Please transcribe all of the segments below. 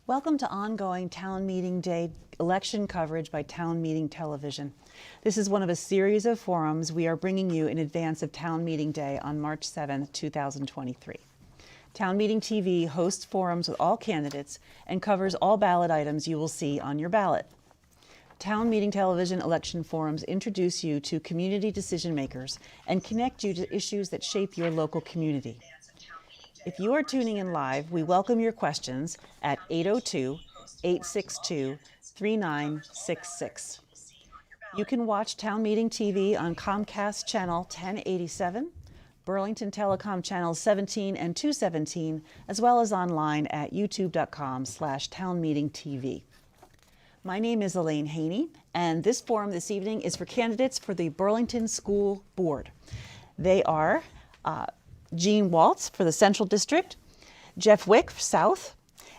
Welcome to ongoing Town Meeting Day election coverage by Town Meeting Television. This is one of a series of forums we are bringing you in advance of Town Meeting Day on March 7th, 2023. Town Meeting TV hosts forums with all candidates and covers all ballot items you will see on your ballot. Town Meeting Television election forums introduce you to community decision makers and connect you to issues that shape your local community. If you are tuning in live, we welcome your questions at 802-862-3966. You can watch Town Meeting TV on Comcast Channel 1087, Burlington Telecom Channels 17 and 217, as well as online at youtube.com/townmeetingtv. My name is Elaine Haney, and this forum this evening is for candidates for the Burlington School Board. They are Jean Waltz for the Central District, Jeff Wick South,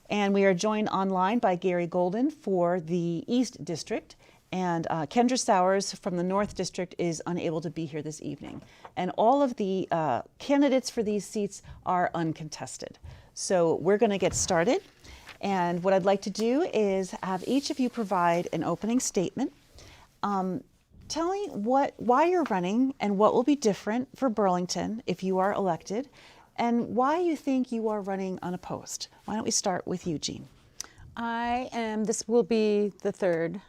and we are joined online by Gary Golden for the East District, and Kendra Sowers from the North District is unable to be here this evening. And all of the candidates for these seats are uncontested. So we're going to get started. And what I'd like to do is have each of you provide an opening statement telling why you're running and what will be different for Burlington if you are elected, and why you think you are running unopposed. Why don't we start with you, Jean? This will be the third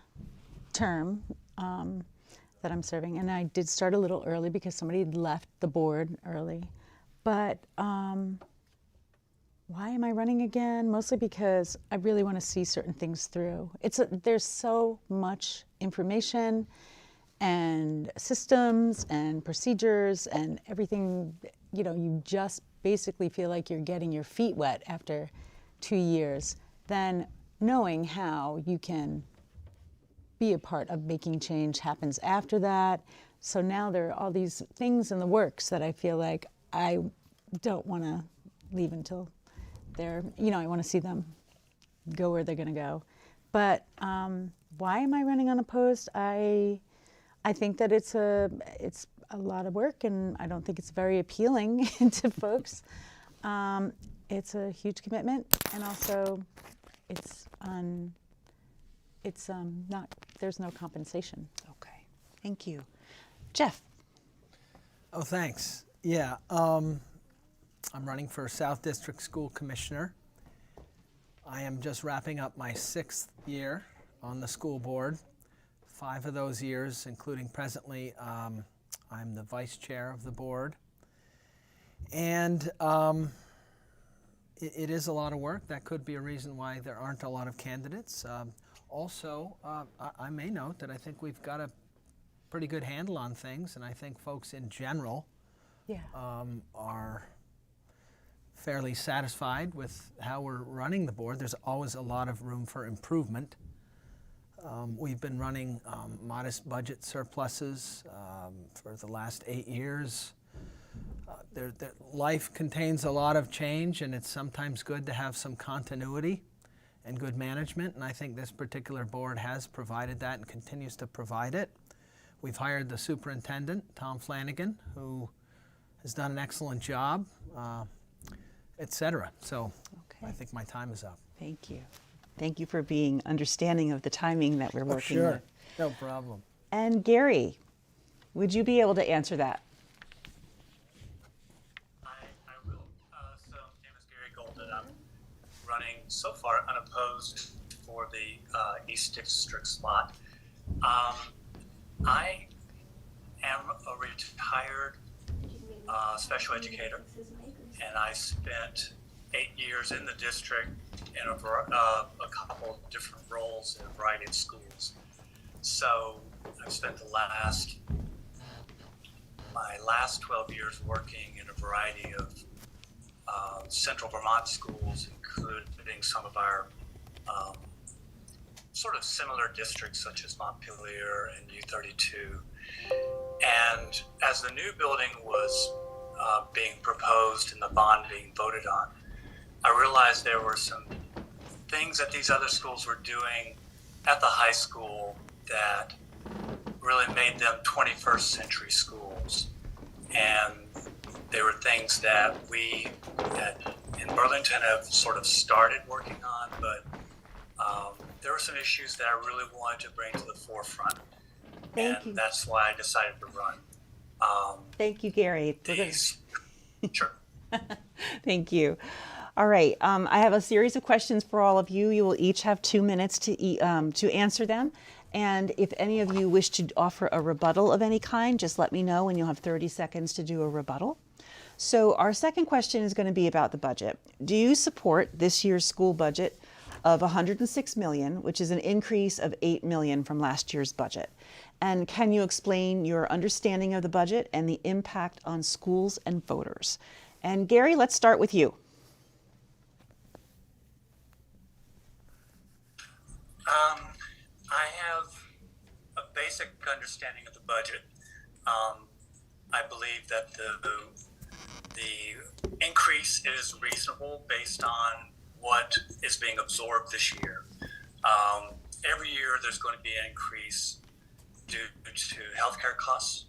term that I'm serving, and I did start a little early because somebody left the board early. But why am I running again? Mostly because I really want to see certain things through. There's so much information and systems and procedures and everything, you just basically feel like you're getting your feet wet after 2 years. Then knowing how you can be a part of making change happens after that. So now there are all these things in the works that I feel like I don't want to leave until they're, I want to see them go where they're going to go. But why am I running unopposed? I think that it's a lot of work, and I don't think it's very appealing to folks. It's a huge commitment, and also there's no compensation. Okay, thank you. Jeff. Oh, thanks. Yeah, I'm running for South District School Commissioner. I am just wrapping up my 6th year on the school board. 5 of those years, including presently, I'm the vice chair of the board. And it is a lot of work. That could be a reason why there aren't a lot of candidates. Also, I may note that I think we've got a pretty good handle on things, and I think folks in general are fairly satisfied with how we're running the board. There's always a lot of room for improvement. We've been running modest budget surpluses for the last 8 years. Life contains a lot of change, and it's sometimes good to have some continuity and good management, and I think this particular board has provided that and continues to provide it. We've hired the superintendent, Tom Flanagan, who has done an excellent job, et cetera. So okay. I think my time is up. Thank you. Thank you for being understanding of the timing that we're working with. Sure, no problem. And Gary, would you be able to answer that? I will. So, my name is Gary Golden. I'm running so far unopposed for the East District slot. I am a retired special educator, and I spent 8 years in the district in a couple of different roles in a variety of schools. So I've spent my last 12 years working in a variety of central Vermont schools, including some of our sort of similar districts such as Montpelier and U32. And as the new building was being proposed and the bond being voted on, I realized there were some things that these other schools were doing at the high school that really made them 21st century schools. And they were things that we in Burlington have sort of started working on, but some issues that I really wanted to bring to the forefront. Thank you. That's why I decided to run. Thank you, Gary. We're gonna- These, sure. Thank you. All right, I have a series of questions for all of you. You will each have 2 minutes to answer them. And if any of you wish to offer a rebuttal of any kind, just let me know and you'll have 30 seconds to do a rebuttal. So our second question is going to be about the budget. Do you support this year's school budget of $106 million, which is an increase of $8 million from last year's budget? And can you explain your understanding of the budget and the impact on schools and voters? And Gary, let's start with you. I have a basic understanding of the budget. I believe that the increase is reasonable based on what is being absorbed this year. Every year there's going to be an increase due to healthcare costs.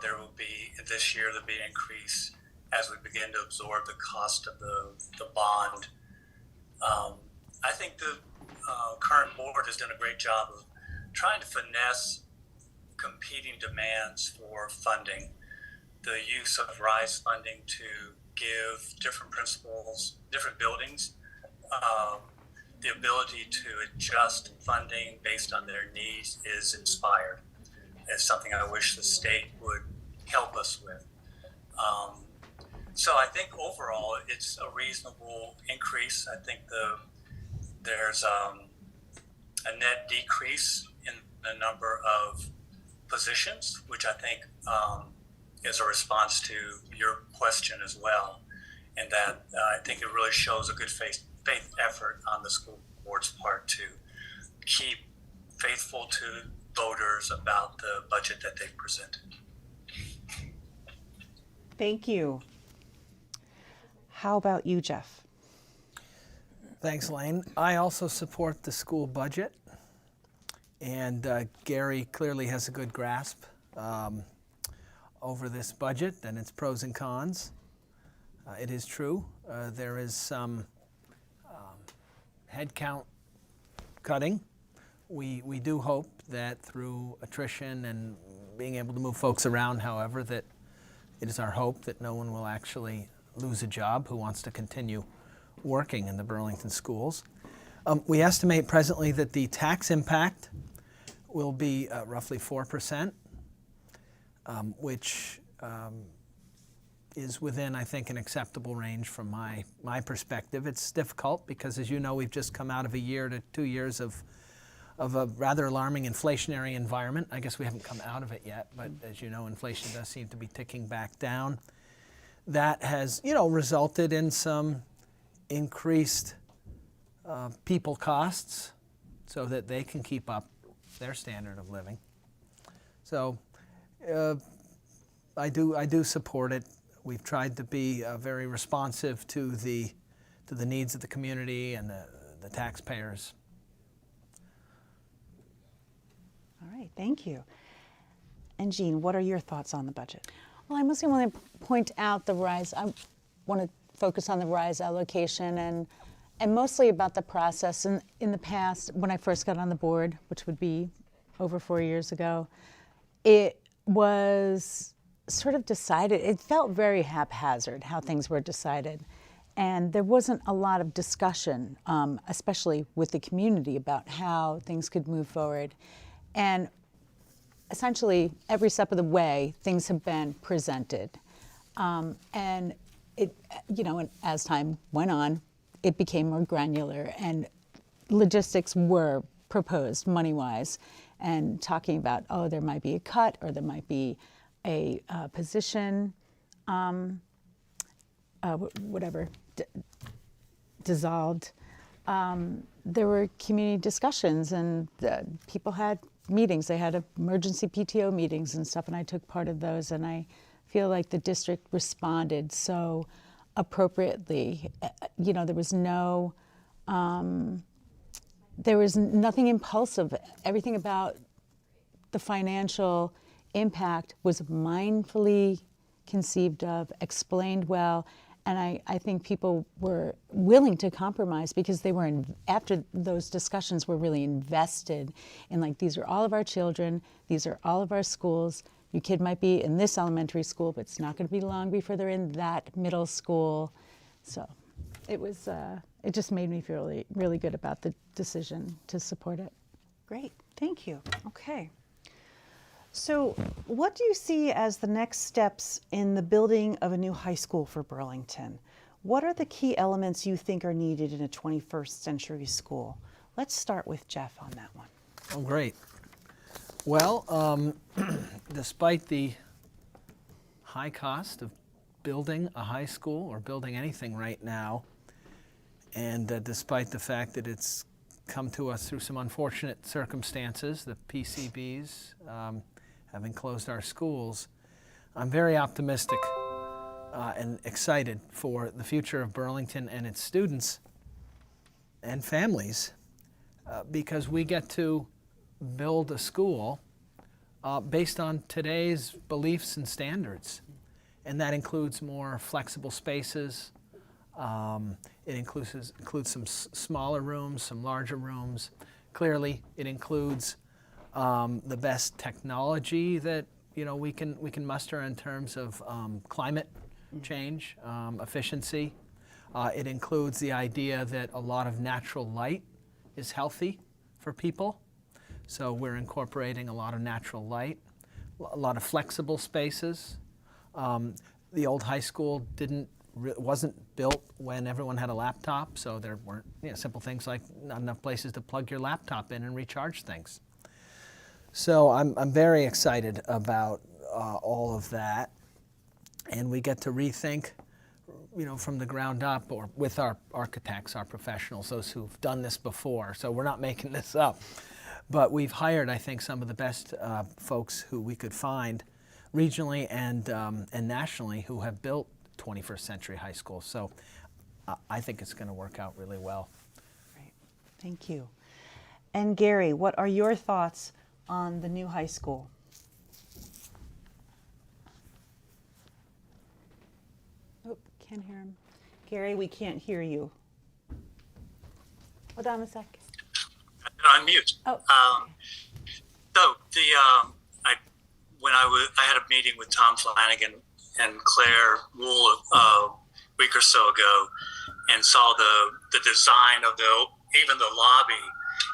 There will be, this year there'll be an increase as we begin to absorb the cost of the bond. I think the current board has done a great job of trying to finesse competing demands for funding. The use of RISE funding to give different principals, different buildings, the ability to adjust funding based on their needs is inspired. It's something I wish the state would help us with. So I think overall it's a reasonable increase. I think there's a net decrease in the number of positions, which I think is a response to your question as well. And that I think it really shows a good faith effort on the school board's part to keep faithful to voters about the budget that they've presented. Thank you. How about you, Jeff? Thanks, Elaine. I also support the school budget, and Gary clearly has a good grasp over this budget and its pros and cons. It is true, there is some headcount cutting. We do hope that through attrition and being able to move folks around, however, that it is our hope that no one will actually lose a job who wants to continue working in the Burlington schools. We estimate presently that the tax impact will be roughly 4%, which is within, I think, an acceptable range from my perspective. It's difficult because, as you know, we've just come out of a year to 2 years of a rather alarming inflationary environment. I guess we haven't come out of it yet, but as you know, inflation does seem to be ticking back down. That has, resulted in some increased people costs so that they can keep up their standard of living. So I do support it. We've tried to be very responsive to the needs of the community and the taxpayers. All right, thank you. And Jean, what are your thoughts on the budget? Well, I mostly want to point out the RISE. I want to focus on the RISE allocation and mostly about the process. In the past, when I first got on the board, which would be over 4 years ago, it was sort of decided, it felt very haphazard how things were decided. And there wasn't a lot of discussion, especially with the community, about how things could move forward. And essentially, every step of the way, things have been presented. And it, and as time went on, it became more granular, and logistics were proposed money-wise, and talking about, there might be a cut, or there might be a position, dissolved. There were community discussions, and people had meetings. They had emergency PTO meetings and stuff, and I took part of those, and I feel like the district responded so appropriately. There was nothing impulsive. Everything about the financial impact was mindfully conceived of, explained well, And I think people were willing to compromise because they were, after those discussions, were really invested in, like, these are all of our children, these are all of our schools. Your kid might be in this elementary school, but it's not going to be long before they're in that middle school. So it was, it just made me feel really, really good about the decision to support it. Great, thank you. Okay. So what do you see as the next steps in the building of a new high school for Burlington? What are the key elements you think are needed in a 21st century school? Let's start with Jeff on that one. Oh, great. Well, despite the high cost of building a high school or building anything right now, and despite the fact that it's come to us through some unfortunate circumstances, the PCBs having closed our schools, I'm very optimistic and excited for the future of Burlington and its students and families because we get to build a school based on today's beliefs and standards. And that includes more flexible spaces. It includes some smaller rooms, some larger rooms. Clearly, it includes the best technology that we can muster in terms of climate change, efficiency. It includes the idea that a lot of natural light is healthy for people. So we're incorporating a lot of natural light, a lot of flexible spaces. The old high school wasn't built when everyone had a laptop, so there weren't simple things like not enough places to plug your laptop in and recharge things. So I'm very excited about all of that, and we get to rethink, from the ground up, or with our architects, our professionals, those who've done this before. So we're not making this up, but we've hired, I think, some of the best folks who we could find, regionally and nationally, who have built 21st century high schools. So I think it's going to work out really well. Great, thank you. And Gary, what are your thoughts on the new high school? Oh, can't hear him. Gary, we can't hear you. Hold on a sec. Unmute. Oh. So I had a meeting with Tom Flanagan and Claire Wool a week or so ago, and saw the design of even the lobby.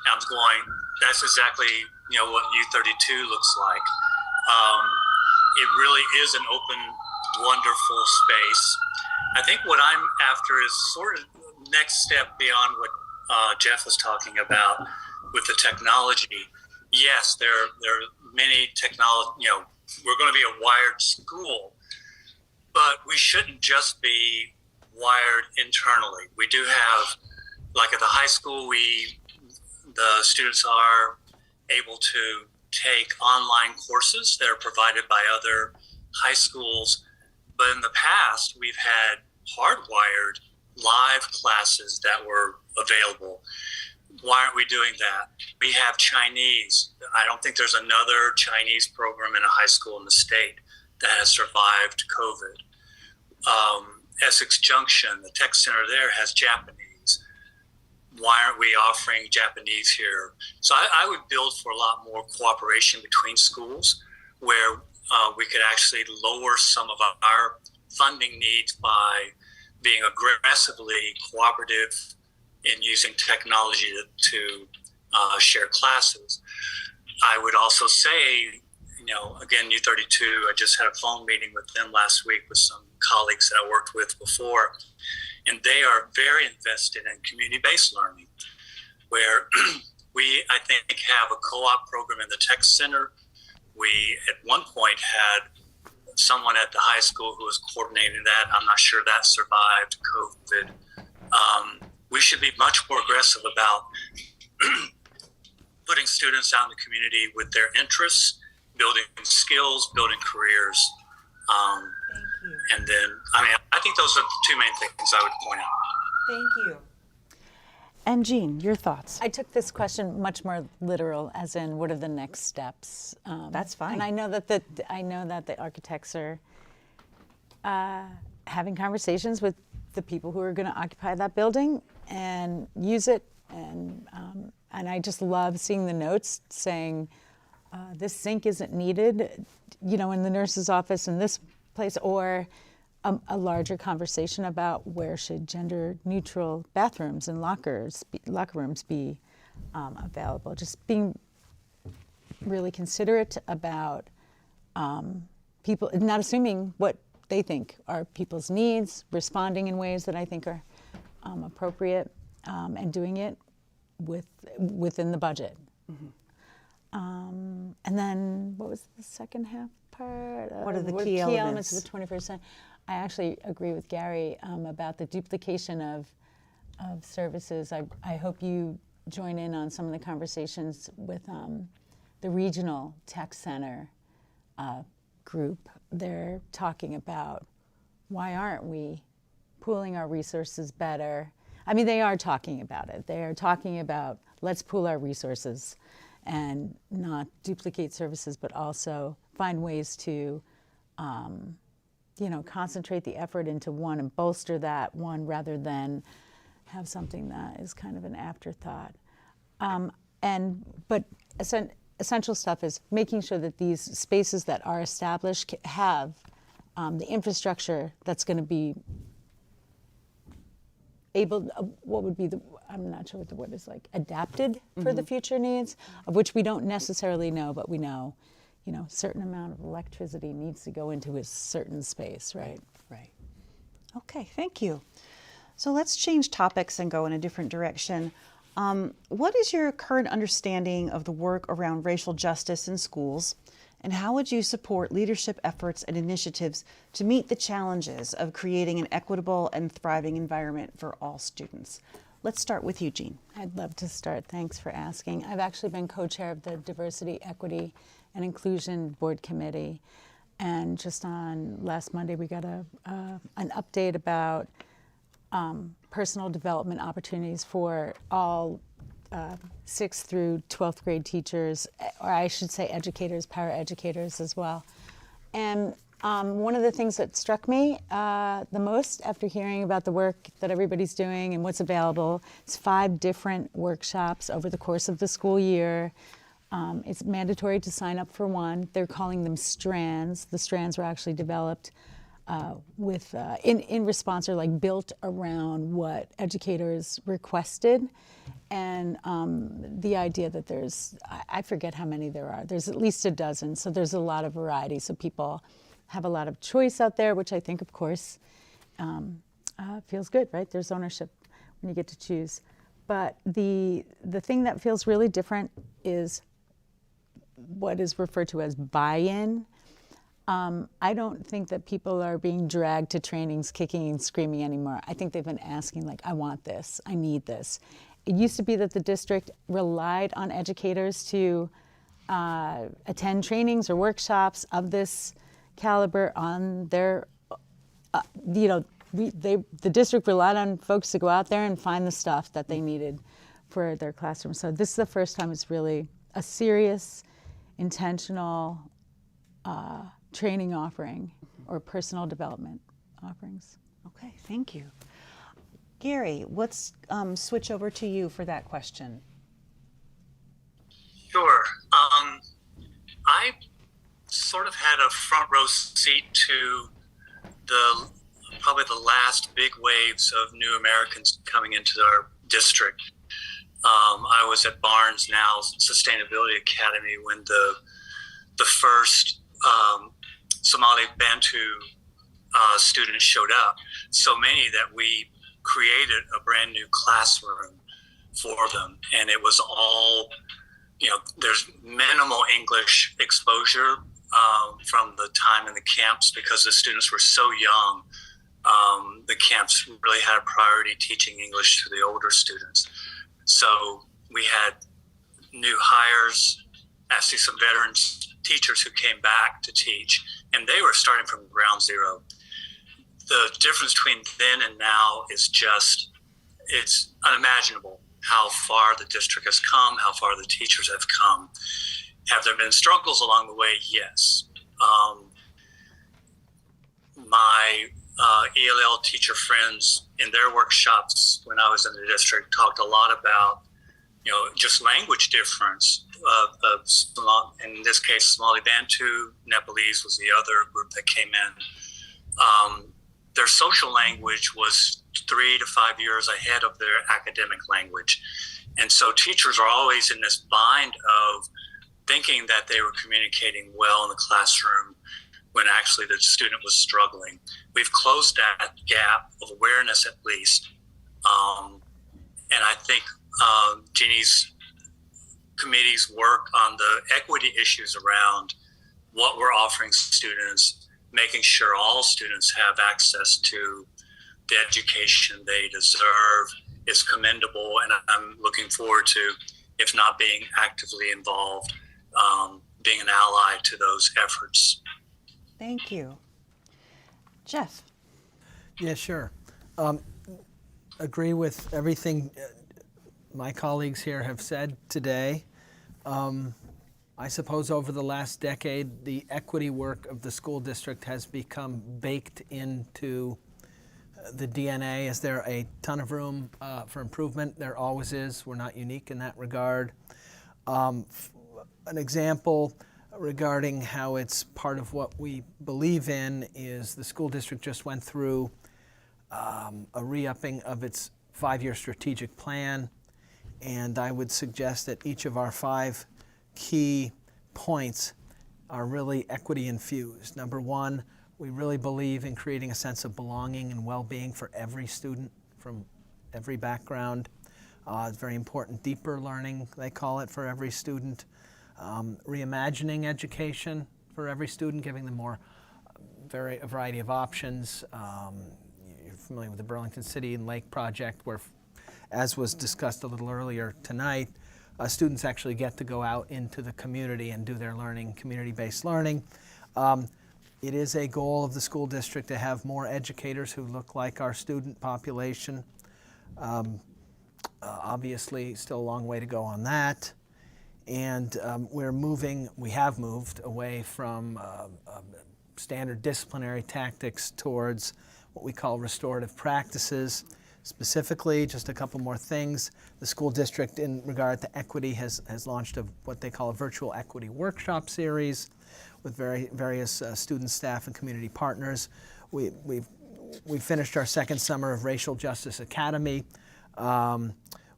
And I was going, that's exactly what U32 looks like. It really is an open, wonderful space. I think what I'm after is sort of next step beyond what Jeff was talking about with the technology. Yes, there are many technology. We're going to be a wired school, but we shouldn't just be wired internally. We do have, like at the high school, the students are able to take online courses that are provided by other high schools. But in the past, we've had hardwired live classes that were available. Why aren't we doing that? We have Chinese. I don't think there's another Chinese program in a high school in the state that has survived COVID. Essex Junction, the tech center there, has Japanese. Why aren't we offering Japanese here? So I would build for a lot more cooperation between schools, where we could actually lower some of our funding needs by being aggressively cooperative in using technology to share classes. I would also say, again, U32, I just had a phone meeting with them last week with some colleagues that I worked with before, and they are very invested in community-based learning, where we, I think, have a co-op program in the tech center. We, at one point, had someone at the high school who was coordinating that. I'm not sure that survived COVID. We should be much more aggressive about putting students out in the community with their interests, building skills, building careers. Thank you. And then, I think those are the two main things I would point out. Thank you. And Jean, your thoughts? I took this question much more literal, as in, what are the next steps? That's fine. And I know that the architects are having conversations with the people who are going to occupy that building and use it. And I just love seeing the notes saying, this sink isn't needed, in the nurse's office in this place, or a larger conversation about where should gender-neutral bathrooms and locker rooms be available. Just being really considerate about people, not assuming what they think are people's needs, responding in ways that I think are appropriate, and doing it within the budget. And then what was the second half part? What are the key elements of the 21st century? I actually agree with Gary about the duplication of services. I hope you join in on some of the conversations with the regional tech center group. They're talking about why aren't we pooling our resources better? I mean, they are talking about it. They are talking about let's pool our resources and not duplicate services, but also find ways to, concentrate the effort into one and bolster that one rather than have something that is kind of an afterthought. But essential stuff is making sure that these spaces that are established have the infrastructure that's going to be able, what would be the, I'm not sure what the word is, like adapted for the future needs, of which we don't necessarily know, but we know, a certain amount of electricity needs to go into a certain space, right? Right. Okay, thank you. So let's change topics and go in a different direction. What is your current understanding of the work around racial justice in schools, and how would you support leadership efforts and initiatives to meet the challenges of creating an equitable and thriving environment for all students? Let's start with you, Jean. I'd love to start. Thanks for asking. I've actually been co-chair of the Diversity, Equity, and Inclusion Board Committee. And just on last Monday, we got an update about personal development opportunities for all 6th through 12th grade teachers, or I should say educators, paraeducators as well. And one of the things that struck me the most after hearing about the work that everybody's doing and what's available is 5 different workshops over the course of the school year. It's mandatory to sign up for one. They're calling them strands. The strands were actually developed in response, or like built around what educators requested. And the idea that I forget how many there are. There's at least a dozen, so there's a lot of variety. So people have a lot of choice out there, which I think, of course, feels good, right? There's ownership when you get to choose. But the thing that feels really different is what is referred to as buy-in. I don't think that people are being dragged to trainings kicking and screaming anymore. I think they've been asking, like, I want this, I need this. It used to be that the district relied on educators to attend trainings or workshops of this caliber on their, the district relied on folks to go out there and find the stuff that they needed for their classroom. So this is the first time it's really a serious, intentional training offering or personal development offerings. Okay, thank you. Gary, let's switch over to you for that question. Sure. I sort of had a front row seat to probably the last big waves of new Americans coming into our district. I was at Barnes now Sustainability Academy when the first Somali Bantu students showed up. So many that we created a brand new classroom for them, and it was all, there's minimal English exposure from the time in the camps because the students were so young. The camps really had a priority teaching English to the older students. So we had new hires, actually some veteran teachers who came back to teach, and they were starting from ground zero. The difference between then and now is it's unimaginable how far the district has come, how far the teachers have come. Have there been struggles along the way? Yes. My ELL teacher friends in their workshops when I was in the district talked a lot about, just language difference in this case, Somali Bantu, Nepalese was the other group that came in. Their social language was 3 to 5 years ahead of their academic language. And so teachers are always in this bind of thinking that they were communicating well in the classroom when actually the student was struggling. We've closed that gap of awareness at least. And I think Jeannie's committee's work on the equity issues around what we're offering students, making sure all students have access to the education they deserve is commendable. And I'm looking forward to, if not being actively involved, being an ally to those efforts. Thank you. Jeff. Yeah, sure. Agree with everything my colleagues here have said today. I suppose over the last decade, the equity work of the school district has become baked into the DNA. Is there a ton of room for improvement? There always is. We're not unique in that regard. An example regarding how it's part of what we believe in is the school district just went through a re-upping of its 5-year strategic plan. And I would suggest that each of our 5 key points are really equity infused. Number 1, we really believe in creating a sense of belonging and well-being for every student from every background. It's very important, deeper learning, they call it, for every student. Reimagining education for every student, giving them a variety of options. You're familiar with the Burlington City and Lake Project, where, as was discussed a little earlier tonight, students actually get to go out into the community and do their learning, community-based learning. It is a goal of the school district to have more educators who look like our student population. Obviously, still a long way to go on that. And we have moved away from standard disciplinary tactics towards what we call restorative practices. Specifically, just a couple more things. The school district, in regard to equity, has launched what they call a virtual equity workshop series with various student, staff, and community partners. We've finished our second summer of Racial Justice Academy.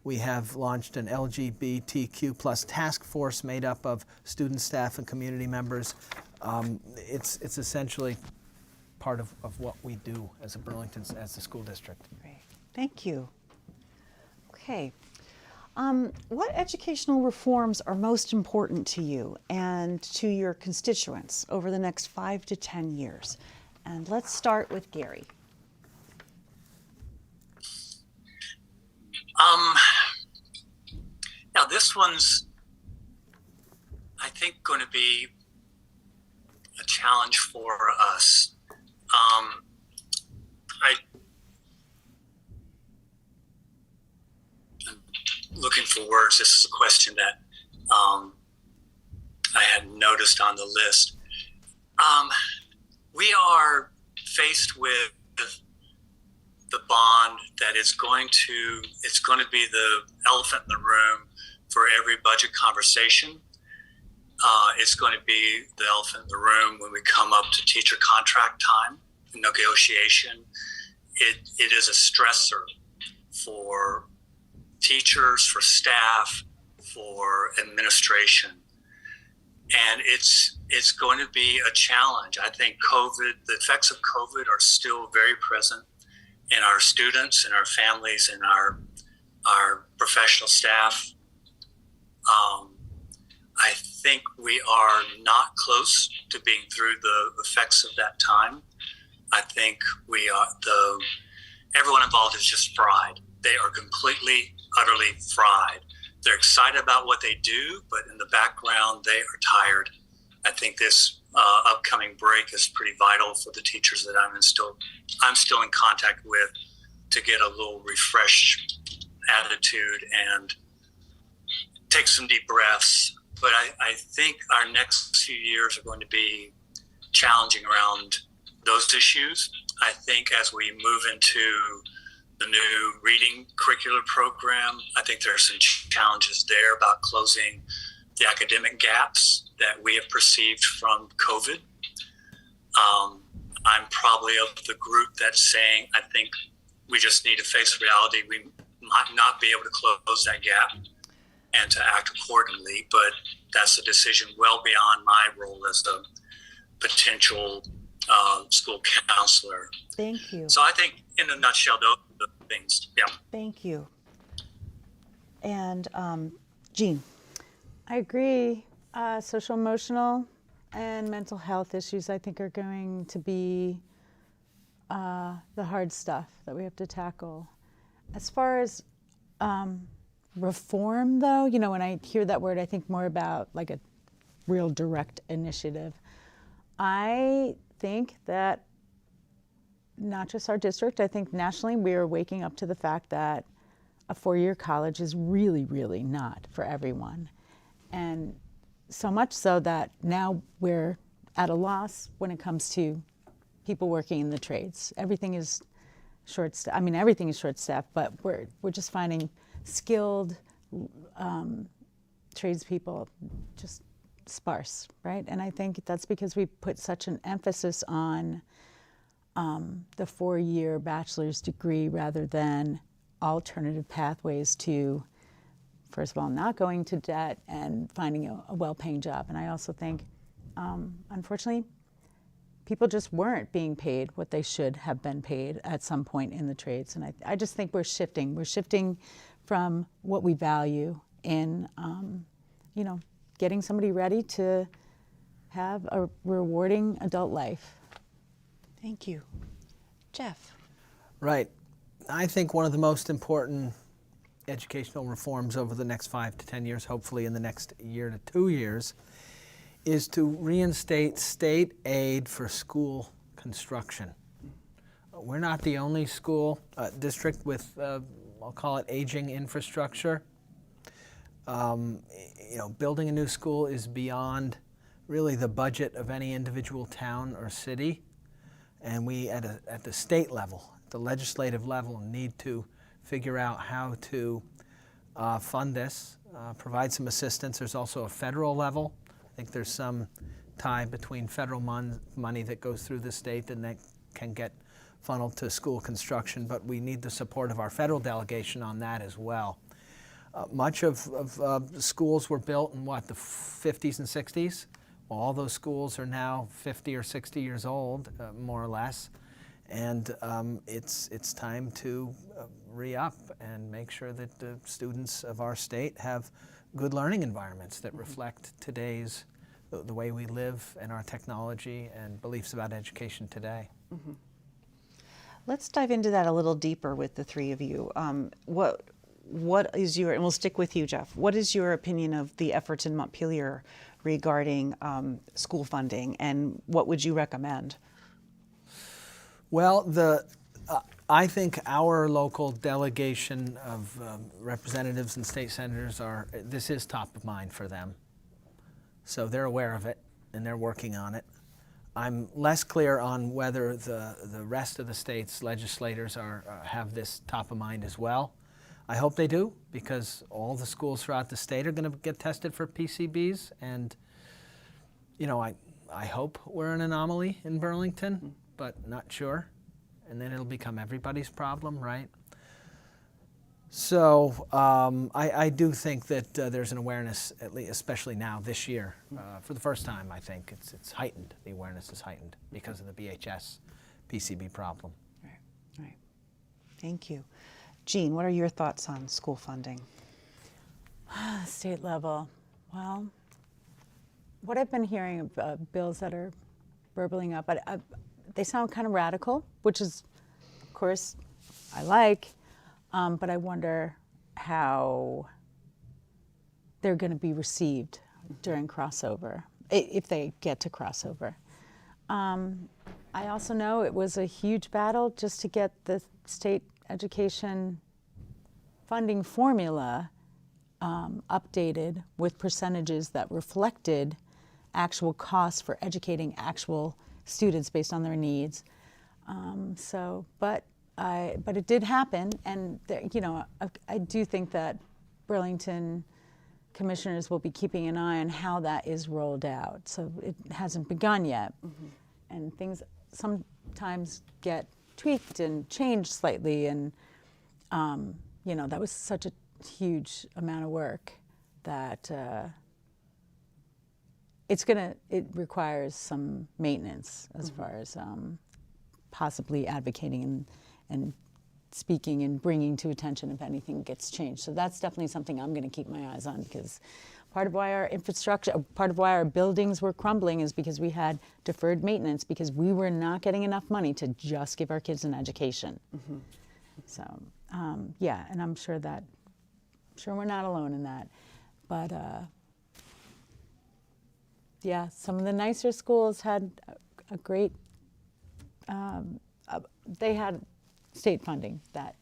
We have launched an LGBTQ plus task force made up of student, staff, and community members. It's essentially part of what we do as the school district. Great. Thank you. Okay. What educational reforms are most important to you and to your constituents over the next 5 to 10 years? And let's start with Gary. Now this one's, I think, going to be a challenge for us. I'm looking for words. This is a question that I had noticed on the list. We are faced with the bond that it's going to be the elephant in the room for every budget conversation. It's going to be the elephant in the room when we come up to teacher contract time, negotiation. It is a stressor for teachers, for staff, for administration. And it's going to be a challenge. I think the effects of COVID are still very present in our students, in our families, in our professional staff. I think we are not close to being through the effects of that time. I think everyone involved is just fried. They are completely, utterly fried. They're excited about what they do, but in the background, they are tired. I think this upcoming break is pretty vital for the teachers that I'm still in contact with to get a little refreshed attitude and take some deep breaths. But I think our next few years are going to be challenging around those issues. I think as we move into the new reading curricular program, I think there are some challenges there about closing the academic gaps that we have perceived from COVID. I'm probably of the group that's saying I think we just need to face reality. We might not be able to close that gap and to act accordingly, but that's a decision well beyond my role as a potential school counselor. Thank you. So I think in a nutshell, those are the things. Yeah. Thank you. And Jean. I agree. Social emotional and mental health issues, I think, are going to be the hard stuff that we have to tackle. As far as reform, though, you know, when I hear that word, I think more about like a real direct initiative. I think that not just our district, I think nationally we are waking up to the fact that a four-year college is really, really not for everyone. And so much so that now we're at a loss when it comes to people working in the trades. Everything is short-staffed. I mean, everything is short-staffed, but we're just finding skilled tradespeople just sparse, right? And I think that's because we put such an emphasis on the four-year bachelor's degree rather than alternative pathways to, first of all, not going to debt and finding a well-paying job. And I also think, unfortunately, people just weren't being paid what they should have been paid at some point in the trades. And I just think we're shifting. We're shifting from what we value in, you know, getting somebody ready to have a rewarding adult life. Thank you. Jeff. Right. I think one of the most important educational reforms over the next 5 to 10 years, hopefully in the next year to 2 years, is to reinstate state aid for school construction. We're not the only school district with, I'll call it, aging infrastructure. You know, building a new school is beyond really the budget of any individual town or city, and we at the state level, the legislative level, need to figure out how to fund this, provide some assistance. There's also a federal level. I think there's some tie between federal money that goes through the state and that can get funneled to school construction, but we need the support of our federal delegation on that as well. Much of schools were built in, what, the 50s and 60s? Well, all those schools are now 50 or 60 years old, more or less. And it's time to re-up and make sure that the students of our state have good learning environments that reflect today's, the way we live and our technology and beliefs about education today. Mm-hmm. Let's dive into that a little deeper with the three of you. What is your, and we'll stick with you, Jeff, what is your opinion of the efforts in Montpelier regarding school funding, and what would you recommend? Well, I think our local delegation of representatives and state senators this is top of mind for them. So they're aware of it and they're working on it. I'm less clear on whether the rest of the state's legislators have this top of mind as well. I hope they do, because all the schools throughout the state are going to get tested for PCBs, and you know, I hope we're an anomaly in Burlington, but not sure. And then it'll become everybody's problem, right? So I do think that there's an awareness, at least, especially now this year, for the first time. I think it's heightened. The awareness is heightened because of the BHS PCB problem. Right. Thank you. Jean, what are your thoughts on school funding? State level. Well, what I've been hearing of bills that are burbling up, they sound kind of radical, which is, of course, I like, but I wonder how they're going to be received during crossover, if they get to crossover. I also know it was a huge battle just to get the state education funding formula updated with percentages that reflected actual costs for educating actual students based on their needs. But it did happen, and I do think that Burlington commissioners will be keeping an eye on how that is rolled out. So it hasn't begun yet, and things sometimes get tweaked and changed slightly, and that was such a huge amount of work that it requires some maintenance as far as possibly advocating and speaking and bringing to attention if anything gets changed. So that's definitely something I'm going to keep my eyes on, because part of why our buildings were crumbling is because we had deferred maintenance, because we were not getting enough money to just give our kids an education. So and I'm sure we're not alone in that. But some of the nicer schools had a great, they had state funding that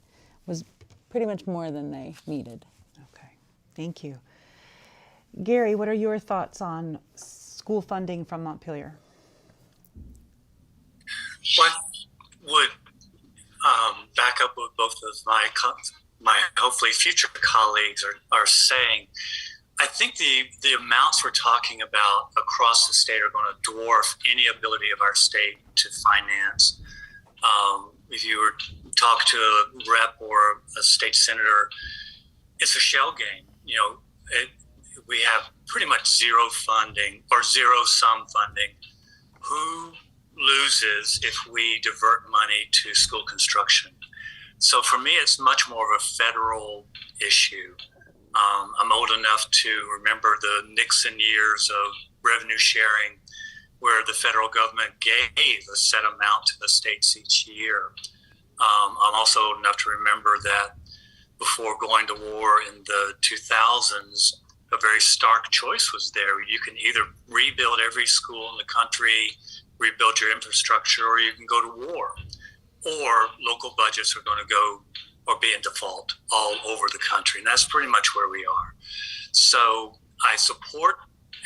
was pretty much more than they needed. Okay, thank you. Gary, what are your thoughts on school funding from Montpelier? What would back up what both of my hopefully future colleagues are saying? I think the amounts we're talking about across the state are going to dwarf any ability of our state to finance. If you were to talk to a rep or a state senator, it's a shell game. We have pretty much zero funding or zero-sum funding. Who loses if we divert money to school construction? So for me, it's much more of a federal issue. I'm old enough to remember the Nixon years of revenue sharing, where the federal government gave a set amount to the states each year. I'm also old enough to remember that before going to war in the 2000s, a very stark choice was there. You can either rebuild every school in the country, rebuild your infrastructure, or you can go to war. Or local budgets are going to go or be in default all over the country. And that's pretty much where we are. So I support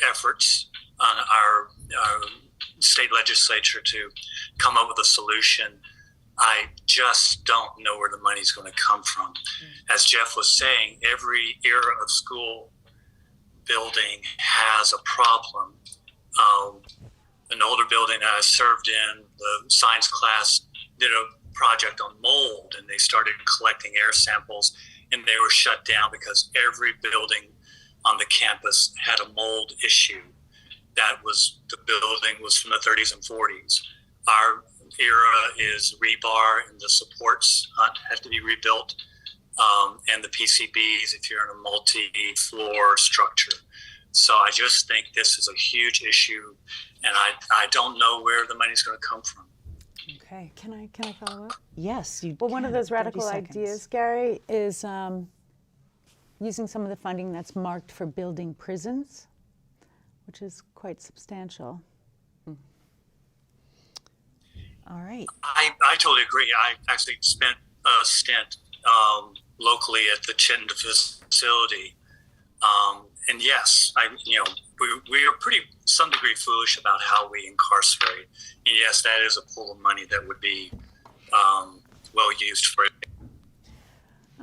efforts on our state legislature to come up with a solution. I just don't know where the money's going to come from. As Jeff was saying, every era of school building has a problem. An older building that I served in, the science class did a project on mold, and they started collecting air samples, and they were shut down because every building on the campus had a mold issue. The building was from the 30s and 40s. Our era is rebar, and the supports had to be rebuilt, and the PCBs if you're in a multi-floor structure. So I just think this is a huge issue, and I don't know where the money's going to come from. Okay. Can I follow up? Yes, you Well, one of can. those 30 radical seconds. ideas, Gary, is using some of the funding that's marked for building prisons, which is quite substantial. All right. I totally agree. I actually spent a stint locally at the Chittenden facility. And yes, we are pretty, some degree, foolish about how we incarcerate. And yes, that is a pool of money that would be well used for it.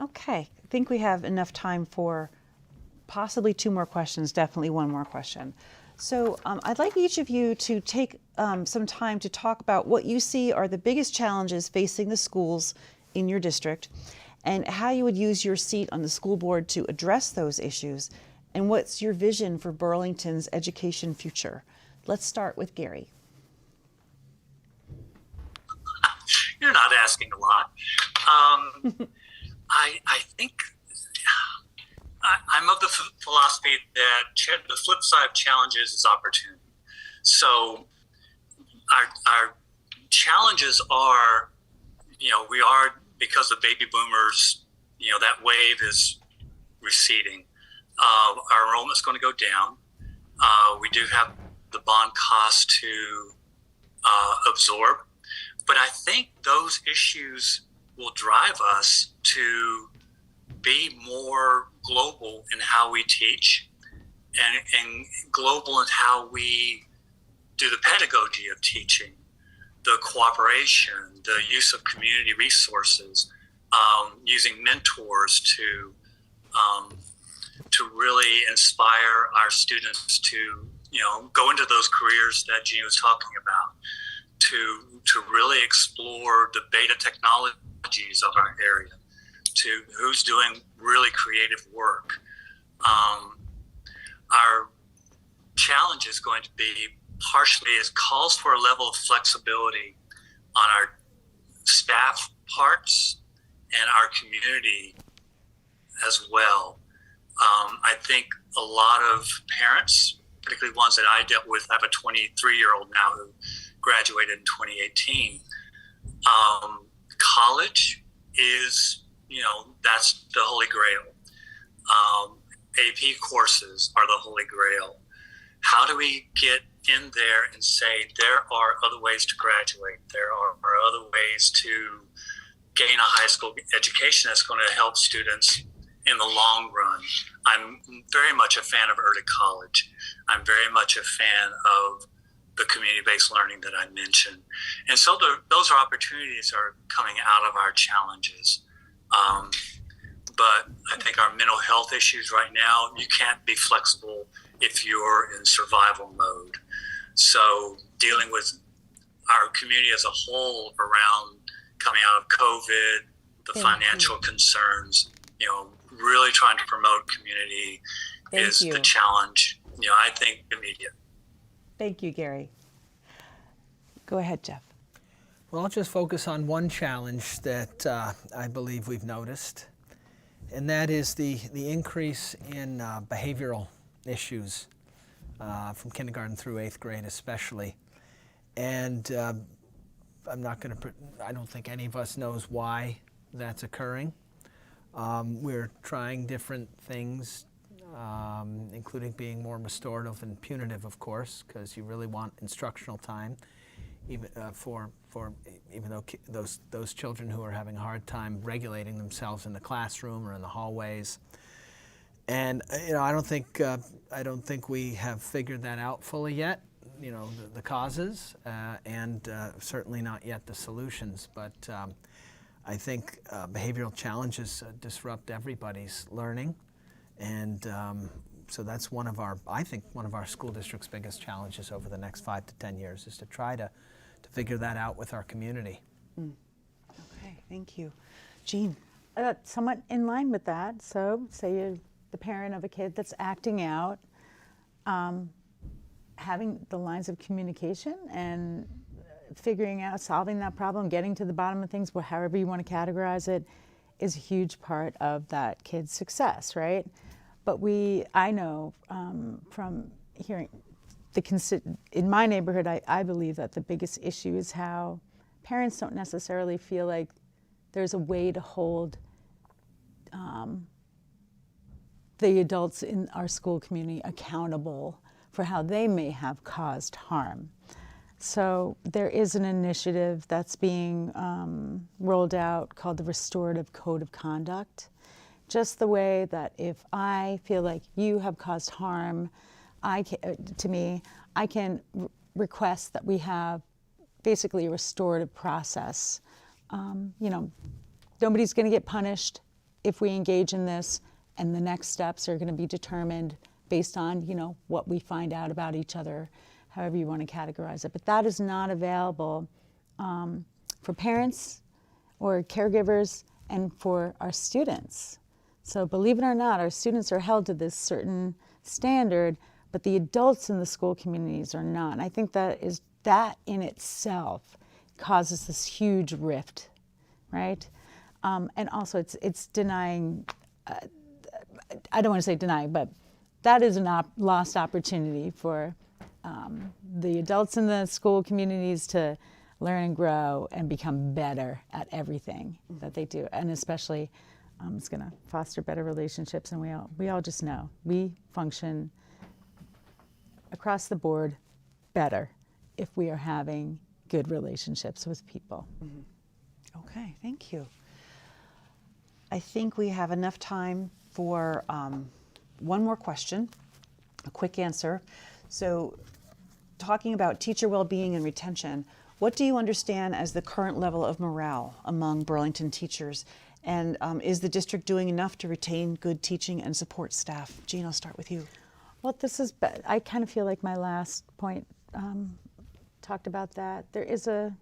Okay. I think we have enough time for possibly 2 more questions, definitely 1 more question. So I'd like each of you to take some time to talk about what you see are the biggest challenges facing the schools in your district, and how you would use your seat on the school board to address those issues, and what's your vision for Burlington's education future. Let's start with Gary. You're not asking a lot. I think I'm of the philosophy that the flip side of challenges is opportunity. So our challenges are, we are, because of baby boomers, that wave is receding. Our enrollment's going to go down. We do have the bond cost to absorb. But I think those issues will drive us to be more global in how we teach, and global in how we do the pedagogy of teaching. the cooperation, the use of community resources, using mentors to really inspire our students to, go into those careers that Jean was talking about, to really explore the beta technologies of our area, to who's doing really creative work. Our challenge is going to be partially is calls for a level of flexibility on our staff parts and our community as well. I think a lot of parents, particularly ones that I dealt with, I have a 23-year-old now who graduated in 2018. College is, that's the holy grail. AP courses are the holy grail. How do we get in there and say there are other ways to graduate? There are other ways to gain a high school education that's going to help students in the long run. I'm very much a fan of early college. I'm very much a fan of the community-based learning that I mentioned. And so those are opportunities are coming out of our challenges. But I think our mental health issues right now, you can't be flexible if you're in survival mode. So dealing with our community as a whole around coming out of COVID, the financial concerns, really trying to promote community is the challenge, I think immediate. Thank you, Gary. Go ahead, Jeff. Well, I'll just focus on one challenge that I believe we've noticed, and that is the increase in behavioral issues from kindergarten through 8th grade especially. And I don't think any of us knows why that's occurring. We're trying different things, including being more restorative and punitive, of course, because you really want instructional time, even even though those children who are having a hard time regulating themselves in the classroom or in the hallways. And I don't think we have figured that out fully yet. The causes, and certainly not yet the solutions. But I think behavioral challenges disrupt everybody's learning, and so that's one of our school district's biggest challenges over the next 5 to 10 years is to try to figure that out with our community. Okay, thank you. Jean. Somewhat in line with that. So say you're the parent of a kid that's acting out, having the lines of communication and figuring out, solving that problem, getting to the bottom of things, however you want to categorize it, is a huge part of that kid's success, right? But I know from hearing, in my neighborhood, I believe that the biggest issue is how parents don't necessarily feel like there's a way to hold the adults in our school community accountable for how they may have caused harm. So there is an initiative that's being rolled out called the Restorative Code of Conduct. Just the way that if I feel like you have caused harm to me, I can request that we have basically a restorative process. Nobody's going to get punished if we engage in this, and the next steps are going to be determined based on, what we find out about each other, however you want to categorize it. But that is not available for parents or caregivers and for our students. So believe it or not, our students are held to this certain standard, but the adults in the school communities are not. And I think that in itself causes this huge rift, right? And also it's denying, I don't want to say denying, but that is a lost opportunity for the adults in the school communities to learn and grow and become better at everything that they do. And especially, it's going to foster better relationships. And we all just know we function across the board better if we are having good relationships with people. Okay, thank you. I think we have enough time for one more question, a quick answer. So talking about teacher well-being and retention, What do you understand as the current level of morale among Burlington teachers? And is the district doing enough to retain good teaching and support staff? Jean, I'll start with you. Well, I kind of feel like my last point talked about that. There is a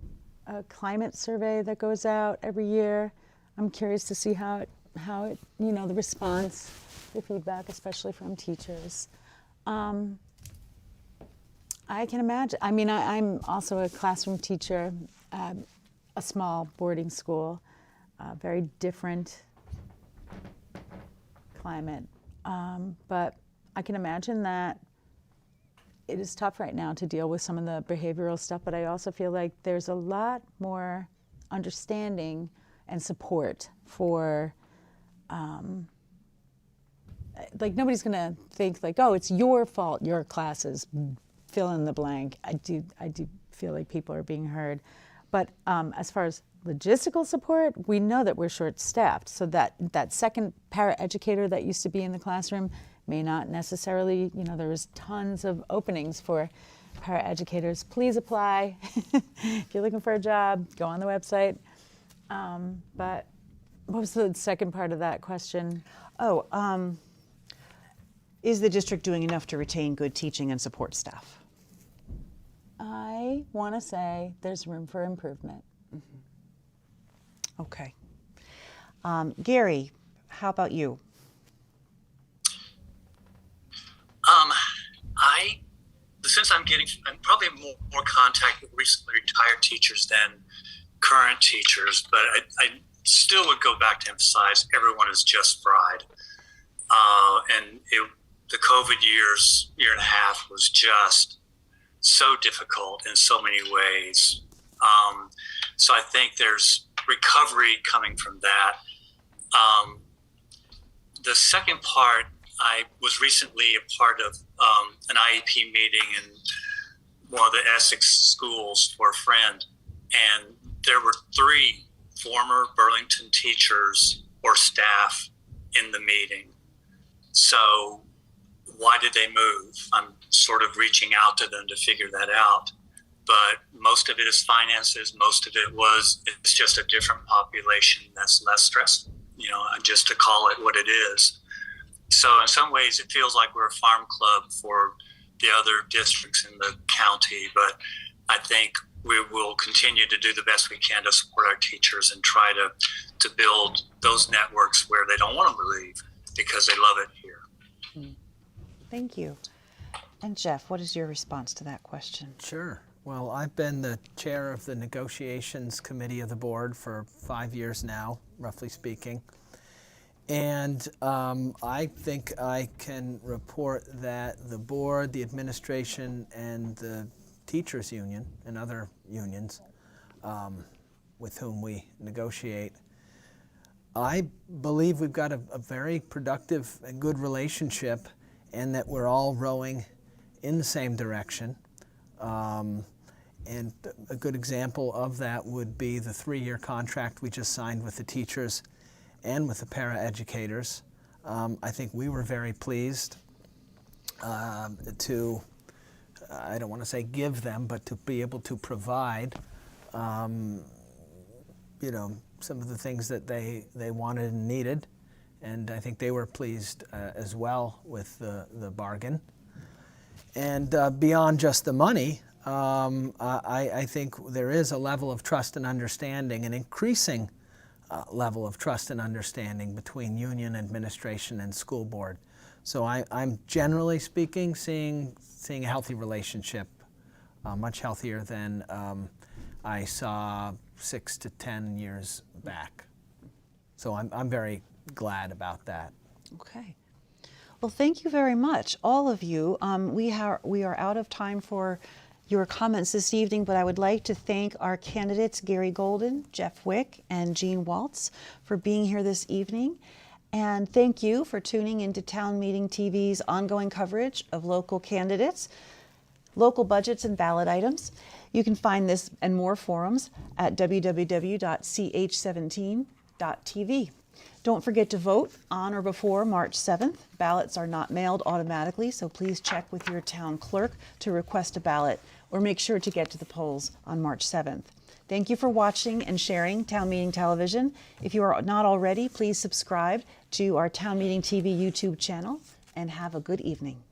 climate survey that goes out every year. I'm curious to see how it, the response, the feedback, especially from teachers. I can imagine. I mean, I'm also a classroom teacher at a small boarding school, very different climate. But I can imagine that it is tough right now to deal with some of the behavioral stuff, but I also feel like there's a lot more understanding and support for, like nobody's gonna think like, oh, it's your fault, your classes, fill in the blank. I do feel like people are being heard. But as far as logistical support, we know that we're short-staffed, so that second paraeducator that used to be in the classroom may not necessarily, there was tons of openings for paraeducators. Please apply. If you're looking for a job, go on the website. But what was the second part of that question? Is the district doing enough to retain good teaching and support staff? I want to say there's room for improvement. Okay. Gary, how about you? Since I'm probably more contact with recently retired teachers than current teachers, but I still would go back to emphasize everyone is just fried. The COVID year and a half was just so difficult in so many ways. So I think there's recovery coming from that. The second part, I was recently a part of an IEP meeting in one of the Essex schools for a friend, and there were 3 former Burlington teachers or staff in the meeting. So why did they move? I'm sort of reaching out to them to figure that out. But most of it is finances. Most of it's just a different population that's less stressed, just to call it what it is. So in some ways, it feels like we're a farm club for the other districts in the county. But I think we will continue to do the best we can to support our teachers and try to build those networks where they don't want to leave because they love it here. Thank you. And Jeff, what is your response to that question? Sure. Well, I've been the chair of the negotiations committee of the board for 5 years now, roughly speaking. And I think I can report that the board, the administration, and the teachers union and other unions with whom we negotiate, I believe we've got a very productive and good relationship, and that we're all rowing in the same direction. And a good example of that would be the 3-year contract we just signed with the teachers and with the paraeducators. I think we were very pleased to, I don't want to say give them, but to be able to provide, some of the things that they wanted and needed. And I think they were pleased as well with the bargain. And beyond just the money, I think there is a level of trust and understanding, an increasing level of trust and understanding between union, administration, and school board. So I'm generally speaking seeing a healthy relationship, much healthier than I saw 6 to 10 years back. So I'm very glad about that. Okay. Well, thank you very much, all of you. We are out of time for your comments this evening, but I would like to thank our candidates, Gary Golden, Jeff Wick, and Jean Waltz, for being here this evening. And thank you for tuning into Town Meeting TV's ongoing coverage of local candidates, local budgets, and ballot items. You can find this and more forums at www.ch17.tv. Don't forget to vote on or before March 7th. Ballots are not mailed automatically, so please check with your town clerk to request a ballot or make sure to get to the polls on March 7th. Thank you for watching and sharing Town Meeting Television. If you are not already, please subscribe to our Town Meeting TV YouTube channel, and have a good evening.